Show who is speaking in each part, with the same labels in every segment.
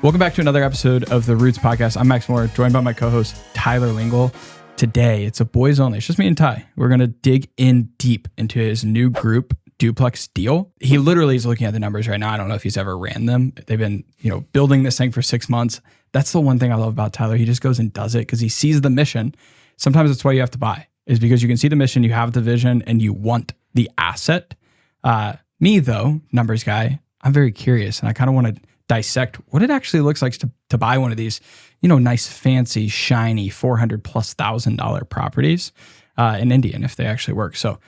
Speaker 1: Welcome back to another episode of the Roots Podcast. I'm Max Moore, joined by my co-host Tyler Lingle. Today, it's a boys only. It's just me and Ty. We're going to dig in deep into his new group, Duplex deal. He literally is looking at the numbers right now. I don't know if he's ever ran them. They've been, building this thing for 6 months. That's the one thing I love about Tyler. He just goes and does it because he sees the mission. Sometimes that's why you have to buy, is because you can see the mission, you have the vision, and you want the asset. Me, though, numbers guy, I'm very curious, and I kind of want to dissect what it actually looks like to buy one of these, nice, fancy, shiny, $400,000+ properties in Indy, and if they actually work. So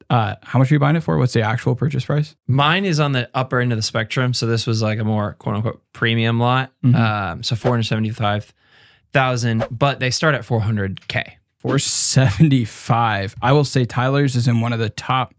Speaker 1: how much are you buying it for? What's the actual purchase price?
Speaker 2: Mine is on the upper end of the spectrum. So this was like a more quote unquote premium lot. Mm-hmm. So $475,000, but they start at $400K.
Speaker 1: $475,000. I will say Tyler's is in one of the top.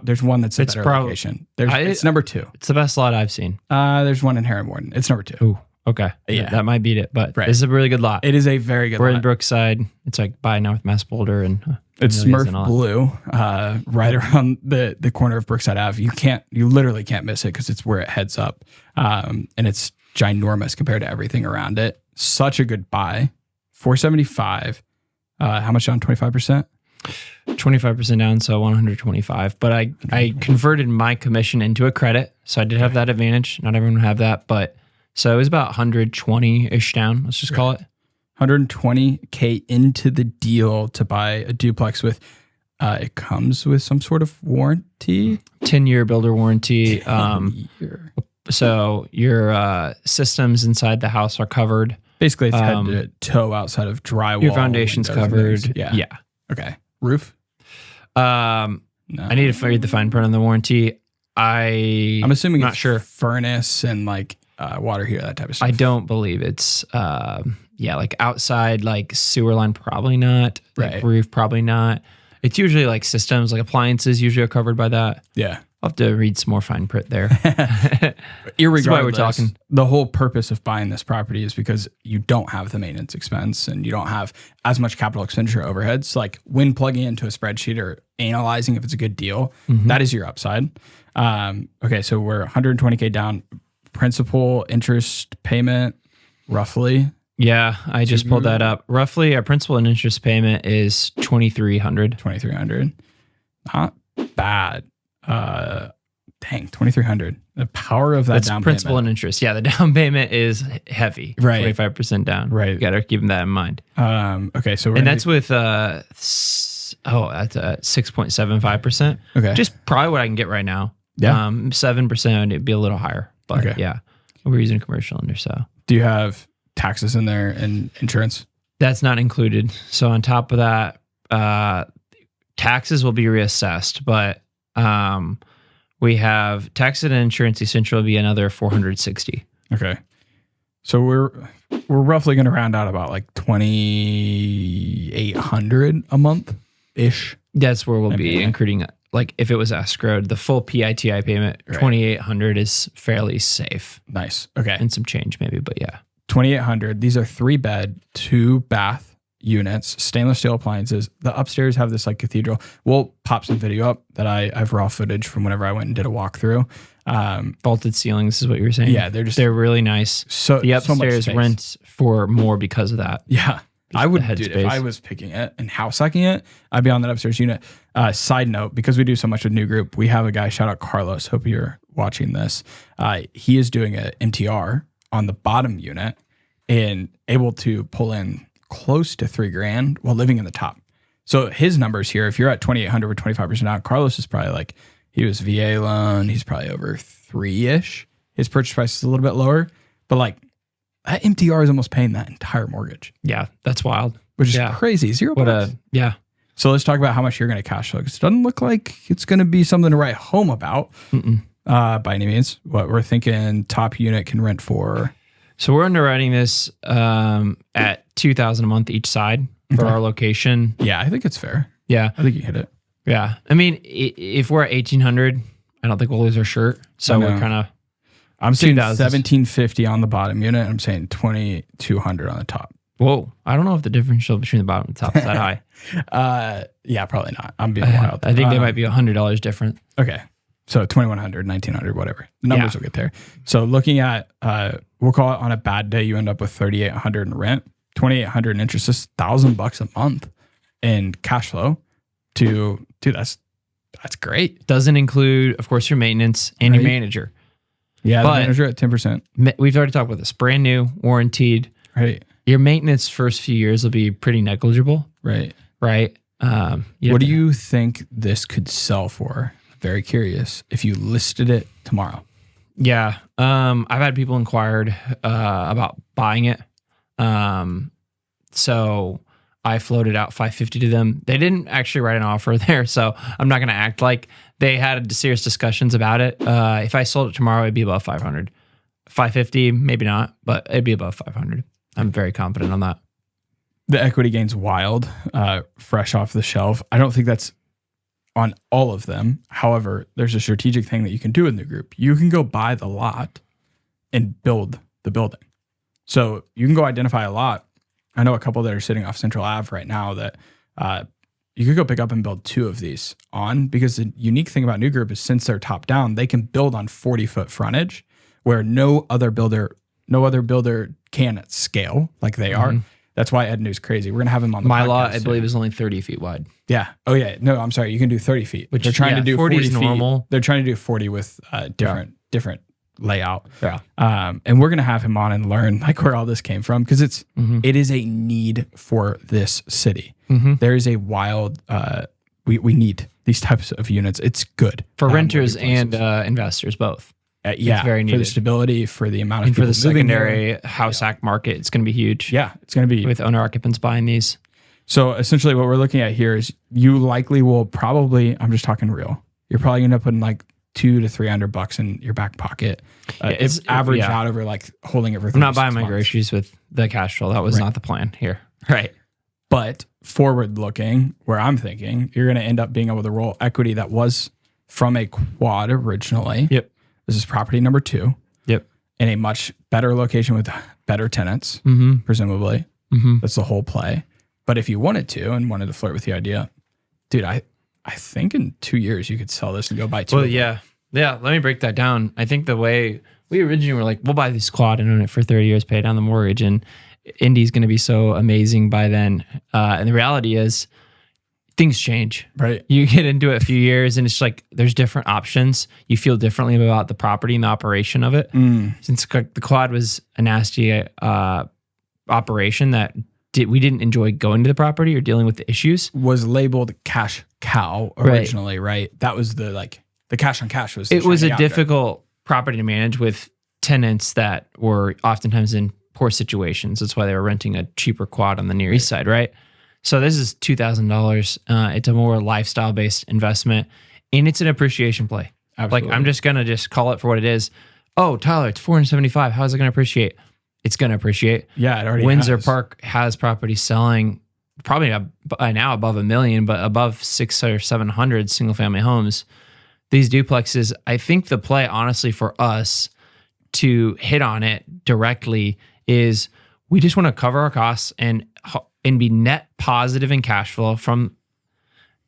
Speaker 1: There's one that's a better location. It's number 2.
Speaker 2: It's the best lot I've seen.
Speaker 1: There's one in Heron. It's number 2.
Speaker 2: Ooh, okay. Yeah. That might beat it, but This is a really good lot.
Speaker 1: It is a very good lot.
Speaker 2: We're in Brookside. It's like by North Mass Boulder and
Speaker 1: it's Smurf Blue, right around the corner of Brookside Ave. You literally can't miss it because it's where it heads up. And it's ginormous compared to everything around it. Such a good buy. $475,000. How much on 25%?
Speaker 2: 25% down, so 125. But I converted my commission into a credit, so I did have that advantage. Not everyone would have that, but so it was about 120-ish down. Let's just call it
Speaker 1: $120K into the deal to buy a duplex with. It comes with some sort of warranty,
Speaker 2: 10-year builder warranty. So your systems inside the house are covered.
Speaker 1: Basically, it's head to toe outside of drywall.
Speaker 2: Your foundation's covered. Yeah.
Speaker 1: Okay. Roof?
Speaker 2: No. I need to read the fine print on the warranty. I'm
Speaker 1: assuming
Speaker 2: not
Speaker 1: it's
Speaker 2: sure.
Speaker 1: Furnace and like water heater, that type of stuff.
Speaker 2: I don't believe it's like outside, like sewer line, probably not. Like roof, probably not. It's usually like systems, like appliances usually are covered by that.
Speaker 1: Yeah.
Speaker 2: I'll have to read some more fine print there.
Speaker 1: Irregardless,
Speaker 2: why we're talking.
Speaker 1: The whole purpose of buying this property is because you don't have the maintenance expense and you don't have as much capital expenditure overheads. Like when plugging into a spreadsheet or analyzing if it's a good deal, that is your upside. Okay, so we're $120K down. Principal, interest payment, roughly.
Speaker 2: Yeah, I just pulled that up. Roughly, our principal and interest payment is $2,300.
Speaker 1: $2,300. Not bad. Dang, $2,300. The power of that
Speaker 2: That's
Speaker 1: down
Speaker 2: principal
Speaker 1: payment.
Speaker 2: and interest. Yeah, the down payment is heavy.
Speaker 1: Right.
Speaker 2: 25% down.
Speaker 1: Right.
Speaker 2: You got to keep that in mind.
Speaker 1: Okay, so
Speaker 2: that's with that's at 6.75%.
Speaker 1: Okay.
Speaker 2: Just probably what I can get right now.
Speaker 1: Yeah.
Speaker 2: 7%, it'd be a little higher. But yeah, we're using commercial under, so.
Speaker 1: Do you have taxes in there and insurance?
Speaker 2: That's not included. So on top of that, taxes will be reassessed, but we have taxes and insurance essential will be another $460.
Speaker 1: Okay. So we're roughly going to round out about like $2,800 a month ish.
Speaker 2: That's where we'll be including, like if it was escrowed, the full PITI payment, $2,800 is fairly safe.
Speaker 1: Nice. Okay.
Speaker 2: And some change maybe, but yeah.
Speaker 1: $2,800. These are 3-bed, 2-bath units, stainless steel appliances. The upstairs have this like cathedral. We'll pop some video up that I have raw footage from whenever I went and did a walkthrough.
Speaker 2: Vaulted ceilings is what you were saying.
Speaker 1: Yeah, they're
Speaker 2: really nice.
Speaker 1: So
Speaker 2: the upstairs rents for more because of that.
Speaker 1: Yeah. I would, dude, if I was picking it and house hacking it, I'd be on that upstairs unit. Side note, because we do so much with New Group, we have a guy, shout out Carlos, hope you're watching this. He is doing an MTR on the bottom unit and able to pull in close to $3,000 while living in the top. So his numbers here, if you're at 2,800 with 25% out, Carlos is probably like, he was VA loan, he's probably over 3-ish. His purchase price is a little bit lower, but like that MTR is almost paying that entire mortgage.
Speaker 2: Yeah, that's wild.
Speaker 1: Which is crazy. $0.
Speaker 2: Yeah.
Speaker 1: So let's talk about how much you're going to cash flow, because it doesn't look like it's going to be something to write home about by any means. What we're thinking top unit can rent for.
Speaker 2: So we're underwriting this at $2,000 a month each side for our location.
Speaker 1: Yeah, I think it's fair.
Speaker 2: Yeah.
Speaker 1: I think you hit it.
Speaker 2: Yeah. I mean, if we're at 1,800, I don't think we'll lose our shirt. So we're kind of.
Speaker 1: I'm saying 1,750 on the bottom unit. I'm saying 2,200 on the top.
Speaker 2: Whoa. I don't know if the differential between the bottom and the top is that high.
Speaker 1: Yeah, probably not. I'm being wild.
Speaker 2: I think they might be $100 different.
Speaker 1: Okay. So 2,100, 1,900, whatever. The numbers will get there. So looking at, we'll call it on a bad day, you end up with 3,800 in rent, 2,800 in interest, just $1,000 a month in cash flow dude, that's great.
Speaker 2: Doesn't include, of course, your maintenance and your manager.
Speaker 1: Yeah, the manager at 10%.
Speaker 2: We've already talked about this. Brand new, warranted.
Speaker 1: Right.
Speaker 2: Your maintenance first few years will be pretty negligible.
Speaker 1: Right.
Speaker 2: Right.
Speaker 1: What do you think this could sell for? Very curious. If you listed it tomorrow.
Speaker 2: Yeah. I've had people inquired about buying it. So I floated out 550 to them. They didn't actually write an offer there, so I'm not going to act like they had serious discussions about it. If I sold it tomorrow, it'd be above 500. 550, maybe not, but it'd be above 500. I'm very confident on that.
Speaker 1: The equity gain's wild, fresh off the shelf. I don't think that's on all of them. However, there's a strategic thing that you can do in the group. You can go buy the lot and build the building. So you can go identify a lot. I know a couple that are sitting off Central Ave right now that you could go pick up and build 2 of these on, because the unique thing about New Group is since they're top down, they can build on 40-foot frontage where no other builder can at scale like they are. That's why Ed New's crazy. We're going to have him on the
Speaker 2: My
Speaker 1: podcast
Speaker 2: lot, I
Speaker 1: soon.
Speaker 2: believe, is only 30 feet wide.
Speaker 1: Yeah. Oh, yeah. No, I'm sorry. You can do 30 feet.
Speaker 2: Which,
Speaker 1: they're trying to do 40
Speaker 2: is
Speaker 1: feet.
Speaker 2: normal.
Speaker 1: They're trying to do 40 with different layout.
Speaker 2: Yeah.
Speaker 1: And we're going to have him on and learn like where all this came from, because it is a need for this city. There is a wild, we need these types of units. It's good.
Speaker 2: For renters and investors, both.
Speaker 1: Yeah,
Speaker 2: it's very needed.
Speaker 1: For the stability, for the amount of
Speaker 2: and
Speaker 1: people
Speaker 2: for the
Speaker 1: moving
Speaker 2: secondary
Speaker 1: here.
Speaker 2: house hack market, it's going to be huge.
Speaker 1: Yeah, it's going to be
Speaker 2: with owner occupants buying these.
Speaker 1: So essentially, what we're looking at here is you likely will probably, I'm just talking real, you're probably going to put in like $200 to $300 in your back pocket. It's averaged out over like holding everything.
Speaker 2: I'm not buying my groceries with the cash flow. That was not the plan here. Right.
Speaker 1: But forward looking, where I'm thinking, you're going to end up being able to roll equity that was from a quad originally.
Speaker 2: Yep.
Speaker 1: This is property number 2.
Speaker 2: Yep.
Speaker 1: In a much better location with better tenants, presumably. That's the whole play. But if you wanted to and wanted to flirt with the idea, dude, I think in 2 years you could sell this and go buy 2.
Speaker 2: Well, yeah. Yeah. Let me break that down. I think the way we originally were like, we'll buy this quad and own it for 30 years, pay down the mortgage, and Indy's going to be so amazing by then. And the reality is, things change.
Speaker 1: Right.
Speaker 2: You get into it a few years and it's like there's different options. You feel differently about the property and the operation of it. Since the quad was a nasty operation that we didn't enjoy going to the property or dealing with the issues.
Speaker 1: Was labeled cash cow originally, right? That was the cash on cash was.
Speaker 2: It was a difficult property to manage with tenants that were oftentimes in poor situations. That's why they were renting a cheaper quad on the Near East Side, right? So this is $2,000. It's a more lifestyle-based investment, and it's an appreciation play.
Speaker 1: Absolutely.
Speaker 2: Like I'm just gonna call it for what it is. Oh, Tyler, it's $475. How is it gonna appreciate? It's gonna appreciate.
Speaker 1: Yeah, it already
Speaker 2: Windsor
Speaker 1: has.
Speaker 2: Park has property selling probably by now above $1 million, but above 600 or 700 single-family homes. These duplexes, I think the play, honestly, for us to hit on it directly is we just want to cover our costs and be net positive in cash flow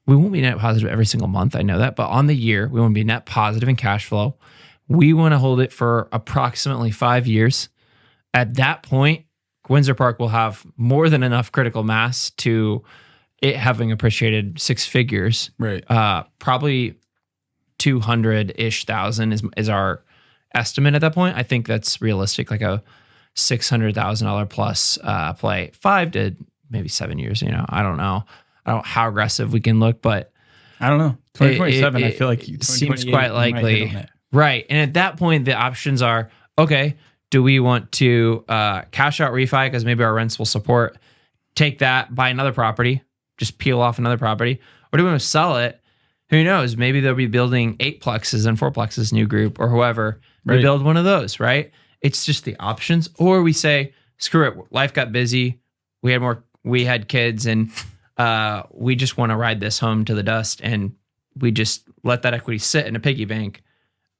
Speaker 2: we won't be net positive every single month. I know that, but on the year, we want to be net positive in cash flow. We want to hold it for approximately 5 years. At that point, Windsor Park will have more than enough critical mass to it having appreciated 6 figures.
Speaker 1: Right.
Speaker 2: Probably 200-ish thousand is our estimate at that point. I think that's realistic, like a $600,000 plus play, 5 to maybe 7 years. I don't know. I don't know how aggressive we can look, but
Speaker 1: I don't know. 2027, I feel like
Speaker 2: it seems quite likely. Right. And at that point, the options are, okay, do we want to cash out refi because maybe our rents will support, take that, buy another property, just peel off another property, or do we want to sell it? Who knows? Maybe they'll be building 8-plexes and 4-plexes, New Group or whoever. We build one of those, right? It's just the options. Or we say, screw it, life got busy. We had kids, and we just want to ride this home to the dust, and we just let that equity sit in a piggy bank,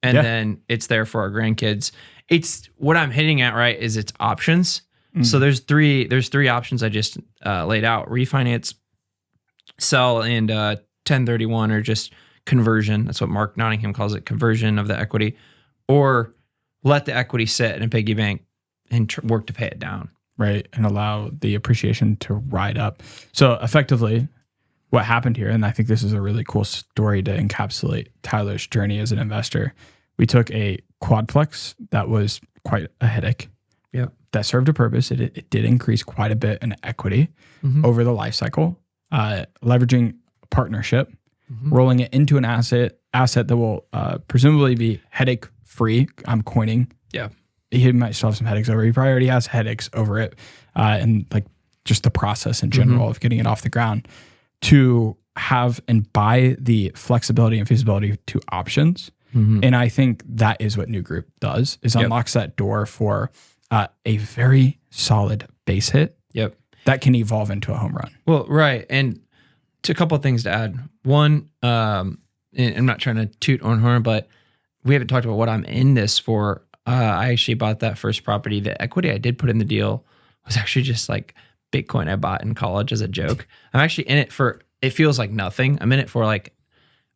Speaker 2: and then it's there for our grandkids. It's what I'm hitting at, right? Is it's options. So there's three options I just laid out: refinance, sell, and 1031, or just conversion. That's what Mark Nottingham calls it, conversion of the equity, or let the equity sit in a piggy bank and work to pay it down.
Speaker 1: Right. And allow the appreciation to ride up. So effectively, what happened here, and I think this is a really cool story to encapsulate Tyler's journey as an investor. We took a quadplex that was quite a headache.
Speaker 2: Yep.
Speaker 1: That served a purpose. It did increase quite a bit in equity over the life cycle, leveraging a partnership, rolling it into an asset that will presumably be headache free. I'm coining.
Speaker 2: Yeah.
Speaker 1: He might still have some headaches over it. He probably already has headaches over it. And like just the process in general of getting it off the ground, to have and buy the flexibility and feasibility to options. And I think that is what New Group does, is unlocks that door for a very solid base hit that can evolve into a home run.
Speaker 2: Well, right. And a couple of things to add. One, and I'm not trying to toot on horn, but we haven't talked about what I'm in this for. I actually bought that first property. The equity I did put in the deal was actually just like Bitcoin I bought in college as a joke. I'm actually in it for, it feels like nothing. I'm in it for like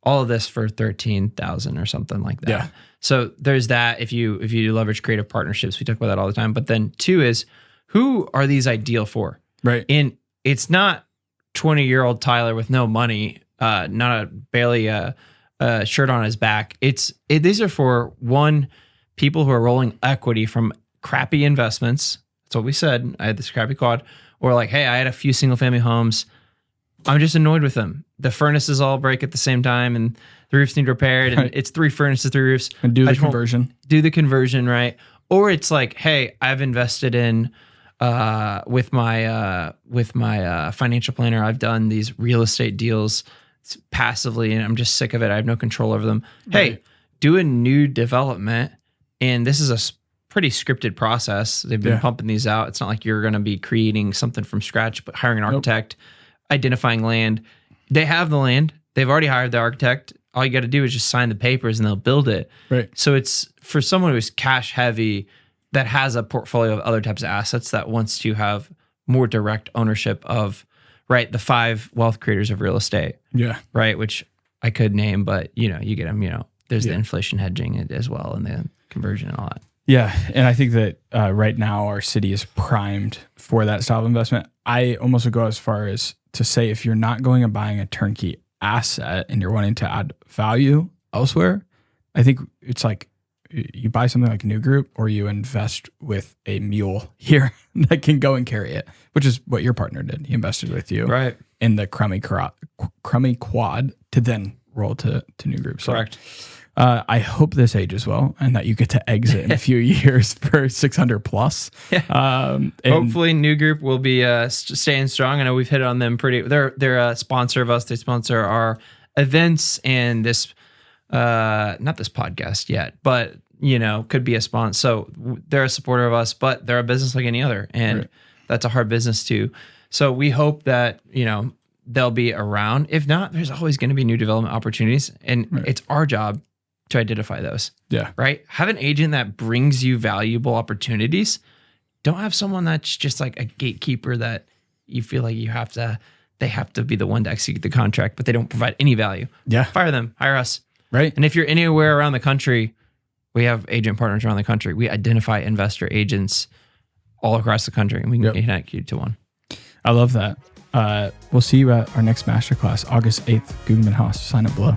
Speaker 2: all of this for 13,000 or something like that.
Speaker 1: Yeah.
Speaker 2: So there's that. If you do leverage creative partnerships, we talk about that all the time. But then two is, who are these ideal for?
Speaker 1: Right.
Speaker 2: And it's not 20-year-old Tyler with no money, barely a shirt on his back. These are for one, people who are rolling equity from crappy investments. That's what we said. I had this crappy quad. Or like, hey, I had a few single family homes. I'm just annoyed with them. The furnaces all break at the same time and the roofs need repaired. And it's 3 furnaces, 3 roofs.
Speaker 1: And do the conversion.
Speaker 2: Do the conversion, right? Or it's like, hey, I've invested in with my financial planner. I've done these real estate deals passively and I'm just sick of it. I have no control over them. Right. Hey, do a new development. And this is a pretty scripted process. They've been pumping these out. It's not like you're going to be creating something from scratch, but hiring an architect, identifying land. They have the land. They've already hired the architect. All you got to do is just sign the papers and they'll build it.
Speaker 1: Right.
Speaker 2: So it's for someone who's cash heavy that has a portfolio of other types of assets that wants to have more direct ownership of, right, the 5 wealth creators of real estate.
Speaker 1: Yeah.
Speaker 2: Right, which I could name, but you get them, there's the inflation hedging as well and the conversion and all that.
Speaker 1: Yeah. And I think that right now our city is primed for that style of investment. I almost would go as far as to say, if you're not going and buying a turnkey asset and you're wanting to add value elsewhere, I think it's like you buy something like New Group or you invest with a mule here that can go and carry it, which is what your partner did. He invested with you in the crummy quad to then roll to New Group. So,
Speaker 2: correct.
Speaker 1: I hope this ages well and that you get to exit in a few years for 600 plus.
Speaker 2: Hopefully New Group will be staying strong. I know we've hit on them pretty. They're a sponsor of us. They sponsor our events and this, not this podcast yet, but could be a sponsor. So they're a supporter of us, but they're a business like any other. And that's a hard business too. So we hope that, they'll be around. If not, there's always going to be new development opportunities. And it's our job to identify those. Yeah. Right? Have an agent that brings you valuable opportunities. Don't have someone that's just like a gatekeeper that you feel like they have to be the one to execute the contract, but they don't provide any value. Yeah. Fire them. Hire us. Right. And if you're anywhere around the country, we have agent partners around the country. We identify investor agents all across the country and we can connect you to one. I love that. We'll see you at our next masterclass, August 8th, Guggenheim House. Sign up below.